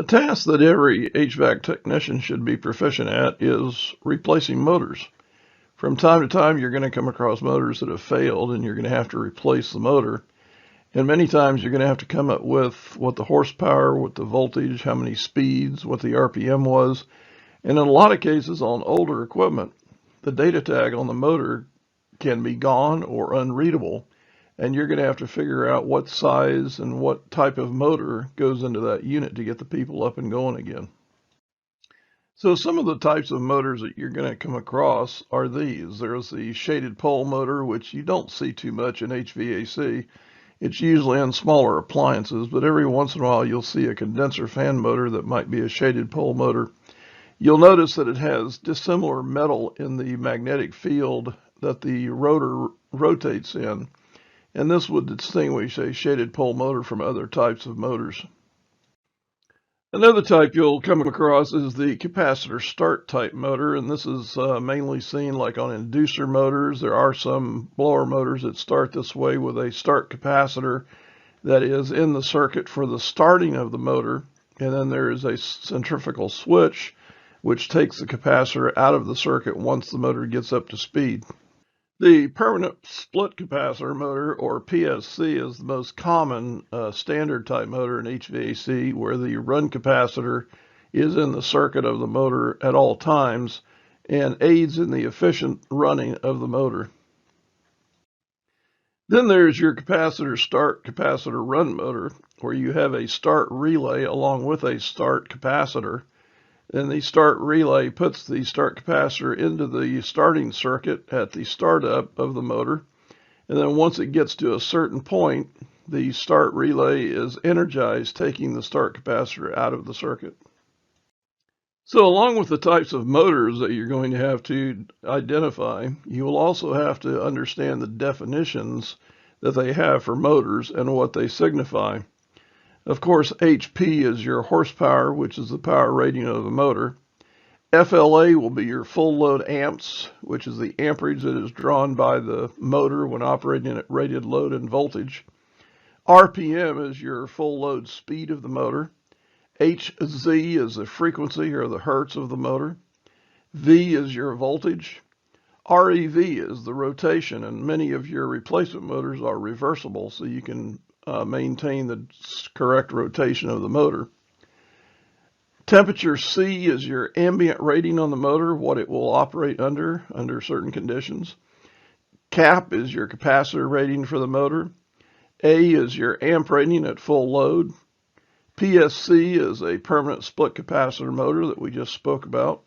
task that every HVAC technician should be proficient at is replacing motors. From time to time, you're going to come across motors that have failed and you're going to have to replace the motor. And many times you're going to have to come up with what the horsepower, what the voltage, how many speeds, what the RPM was. And in a lot of cases on older equipment, the data tag on the motor can be gone or unreadable. And you're going to have to figure out what size and what type of motor goes into that unit to get the people up and going again. So some of the types of motors that you're going to come across are these. There's the shaded pole motor, which you don't see too much in HVAC. It's usually on smaller appliances, but every once in a while you'll see a condenser fan motor that might be a shaded pole motor. You'll notice that it has dissimilar metal in the magnetic field that the rotor rotates in. And this would distinguish a shaded pole motor from other types of motors. Another type you'll come across is the capacitor start type motor, and this is mainly seen like on inducer motors. There are some blower motors that start this way with a start capacitor that is in the circuit for the starting of the motor, and then there is a centrifugal switch which takes the capacitor out of the circuit once the motor gets up to speed. The permanent split capacitor motor, or PSC, is the most common standard type motor in HVAC, where the run capacitor is in the circuit of the motor at all times and aids in the efficient running of the motor. Then there's your capacitor start capacitor run motor, where you have a start relay along with a start capacitor. Then the start relay puts the start capacitor into the starting circuit at the startup of the motor. And then once it gets to a certain point, the start relay is energized, taking the start capacitor out of the circuit. So along with the types of motors that you're going to have to identify, you will also have to understand the definitions that they have for motors and what they signify. Of course, HP is your horsepower, which is the power rating of the motor. FLA will be your full load amps, which is the amperage that is drawn by the motor when operating at rated load and voltage. RPM is your full load speed of the motor. HZ is the frequency or the hertz of the motor. V is your voltage. REV is the rotation, and many of your replacement motors are reversible, so you can maintain the correct rotation of the motor. Temperature C is your ambient rating on the motor, what it will operate under certain conditions. CAP is your capacitor rating for the motor. A is your amp rating at full load. PSC is a permanent split capacitor motor that we just spoke about.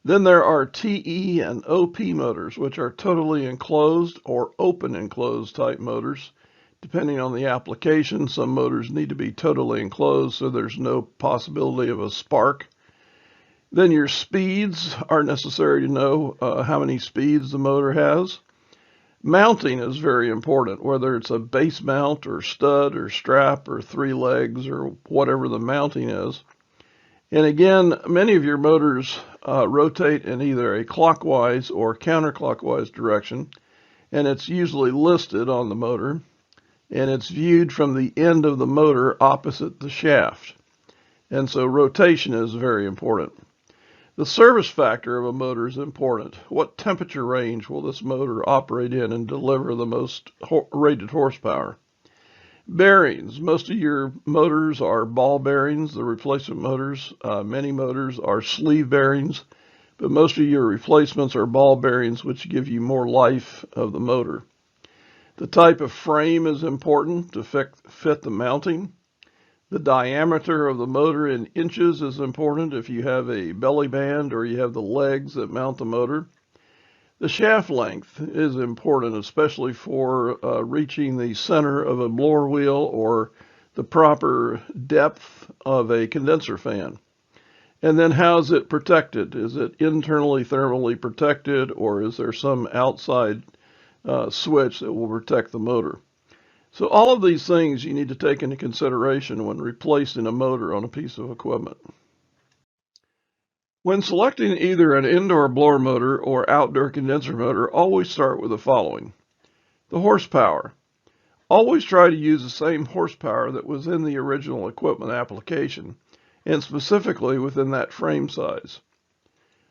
Then there are TE and OP motors, which are totally enclosed or open enclosed type motors. Depending on the application, some motors need to be totally enclosed so there's no possibility of a spark. Then your speeds are necessary to know how many speeds the motor has. Mounting is very important, whether it's a base mount or stud or strap or 3 legs or whatever the mounting is. And again, many of your motors rotate in either a clockwise or counterclockwise direction, and it's usually listed on the motor. And it's viewed from the end of the motor opposite the shaft. And so rotation is very important. The service factor of a motor is important. What temperature range will this motor operate in and deliver the most rated horsepower? Bearings. Most of your motors are ball bearings, the replacement motors. Many motors are sleeve bearings, but most of your replacements are ball bearings, which give you more life of the motor. The type of frame is important to fit the mounting. The diameter of the motor in inches is important if you have a belly band or you have the legs that mount the motor. The shaft length is important, especially for reaching the center of a blower wheel or the proper depth of a condenser fan. And then how is it protected? Is it internally thermally protected, or is there some outside switch that will protect the motor? So all of these things you need to take into consideration when replacing a motor on a piece of equipment. When selecting either an indoor blower motor or outdoor condenser motor, always start with the following. The horsepower. Always try to use the same horsepower that was in the original equipment application, and specifically within that frame size.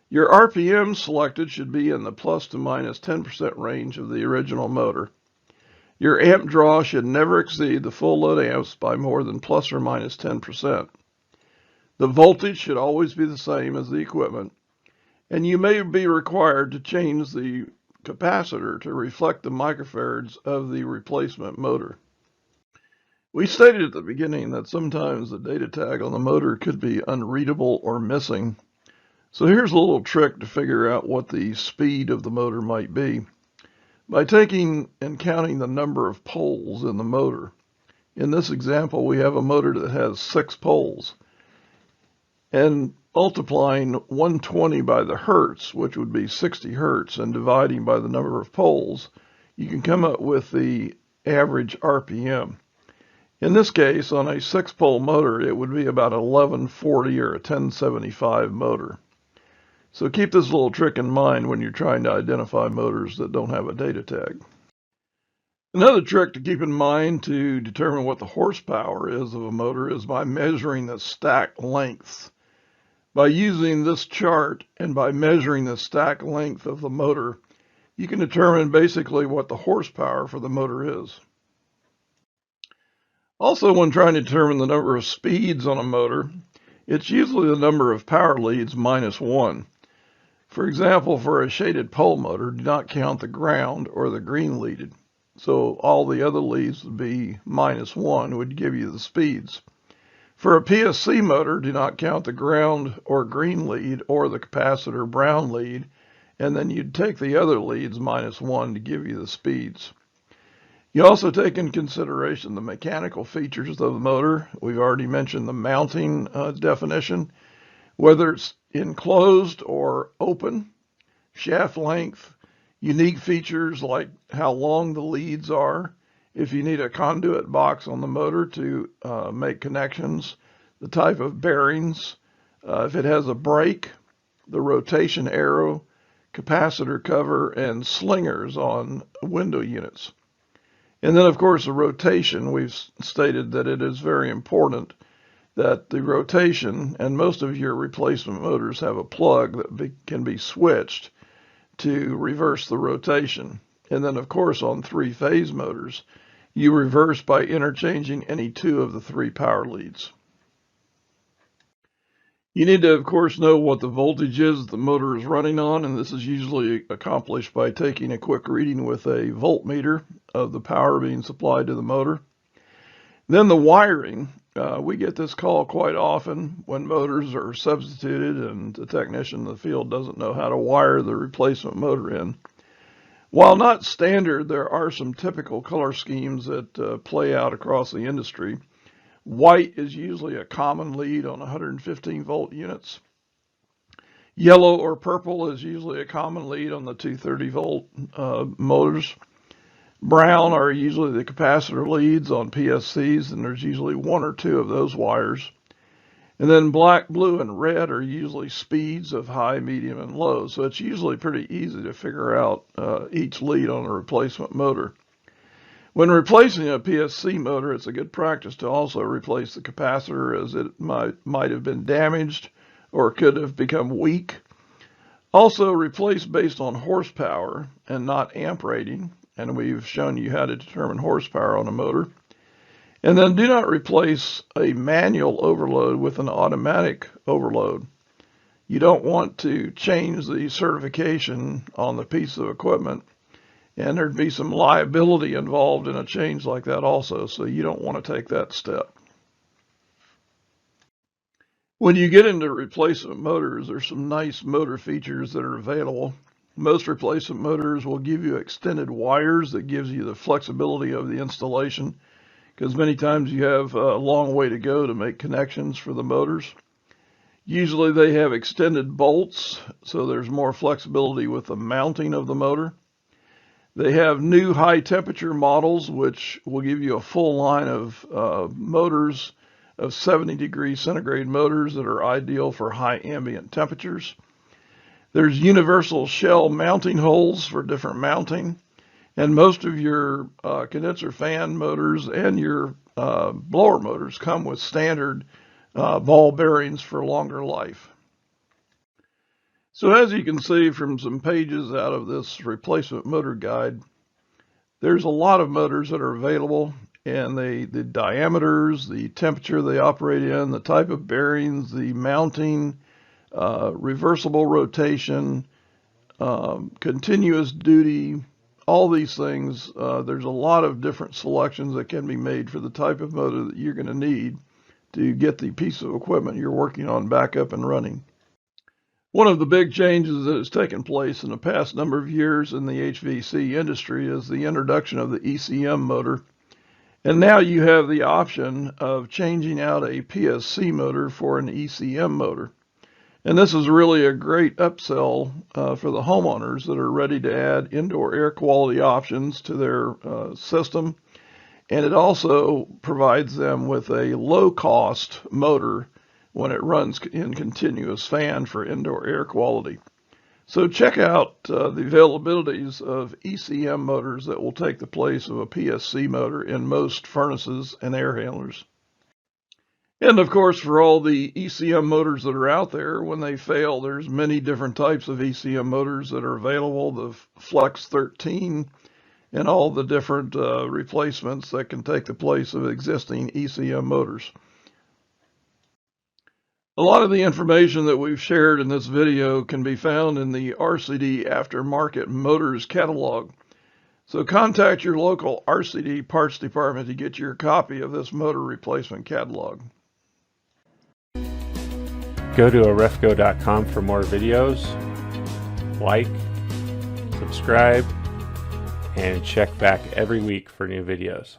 Your RPM selected should be in the plus to minus 10% range of the original motor. Your amp draw should never exceed the full load amps by more than plus or minus 10%. The voltage should always be the same as the equipment, and you may be required to change the capacitor to reflect the microfarads of the replacement motor. We stated at the beginning that sometimes the data tag on the motor could be unreadable or missing. So here's a little trick to figure out what the speed of the motor might be. By taking and counting the number of poles in the motor. In this example, we have a motor that has 6 poles. And multiplying 120 by the hertz, which would be 60 hertz, and dividing by the number of poles, you can come up with the average RPM. In this case, on a 6-pole motor, it would be about 1140 or a 1075 motor. So keep this little trick in mind when you're trying to identify motors that don't have a data tag. Another trick to keep in mind to determine what the horsepower is of a motor is by measuring the stack lengths. By using this chart and by measuring the stack length of the motor, you can determine basically what the horsepower for the motor is. Also, when trying to determine the number of speeds on a motor, it's usually the number of power leads minus 1. For example, for a shaded pole motor, do not count the ground or the green leaded. So all the other leads would be minus 1, would give you the speeds. For a PSC motor, do not count the ground or green lead or the capacitor brown lead, and then you'd take the other leads minus 1 to give you the speeds. You also take into consideration the mechanical features of the motor. We've already mentioned the mounting definition, whether it's enclosed or open, shaft length, unique features like how long the leads are, if you need a conduit box on the motor to make connections, the type of bearings, if it has a brake, the rotation arrow, capacitor cover, and slingers on window units. And then, of course, the rotation. We've stated that it is very important that the rotation, and most of your replacement motors have a plug that can be switched to reverse the rotation. And then, of course, on 3-phase motors, you reverse by interchanging any 2 of the 3 power leads. You need to, of course, know what the voltage is the motor is running on, and this is usually accomplished by taking a quick reading with a voltmeter of the power being supplied to the motor. Then the wiring. We get this call quite often when motors are substituted and the technician in the field doesn't know how to wire the replacement motor in. While not standard, there are some typical color schemes that play out across the industry. White is usually a common lead on 115 volt units. Yellow or purple is usually a common lead on the 230 volt motors. Brown are usually the capacitor leads on PSCs, and there's usually 1 or 2 of those wires. And then black, blue, and red are usually speeds of high, medium, and low. So it's usually pretty easy to figure out each lead on a replacement motor. When replacing a PSC motor, it's a good practice to also replace the capacitor, as it might have been damaged or could have become weak. Also replace based on horsepower and not amp rating, and we've shown you how to determine horsepower on a motor. And then do not replace a manual overload with an automatic overload. You don't want to change the certification on the piece of equipment, and there'd be some liability involved in a change like that also, so you don't want to take that step. When you get into replacement motors, there's some nice motor features that are available. Most replacement motors will give you extended wires that gives you the flexibility of the installation, because many times you have a long way to go to make connections for the motors. Usually they have extended bolts, so there's more flexibility with the mounting of the motor. They have new high temperature models, which will give you a full line of motors of 70 degrees centigrade motors that are ideal for high ambient temperatures. There's universal shell mounting holes for different mounting. And most of your condenser fan motors and your blower motors come with standard ball bearings for longer life. So as you can see from some pages out of this replacement motor guide, there's a lot of motors that are available, and the diameters, the temperature they operate in, the type of bearings, the mounting, reversible rotation, continuous duty, all these things, there's a lot of different selections that can be made for the type of motor that you're going to need to get the piece of equipment you're working on back up and running. One of the big changes that has taken place in the past number of years in the HVAC industry is the introduction of the ECM motor. And now you have the option of changing out a PSC motor for an ECM motor. And this is really a great upsell for the homeowners that are ready to add indoor air quality options to their system. And it also provides them with a low-cost motor when it runs in continuous fan for indoor air quality. So check out the availabilities of ECM motors that will take the place of a PSC motor in most furnaces and air handlers. And of course, for all the ECM motors that are out there, when they fail, there's many different types of ECM motors that are available, the Flex 13 and all the different replacements that can take the place of existing ECM motors. A lot of the information that we've shared in this video can be found in the RCD Aftermarket Motors catalog. So contact your local RCD parts department to get your copy of this motor replacement catalog. Go to arefco.com for more videos, like, subscribe, and check back every week for new videos.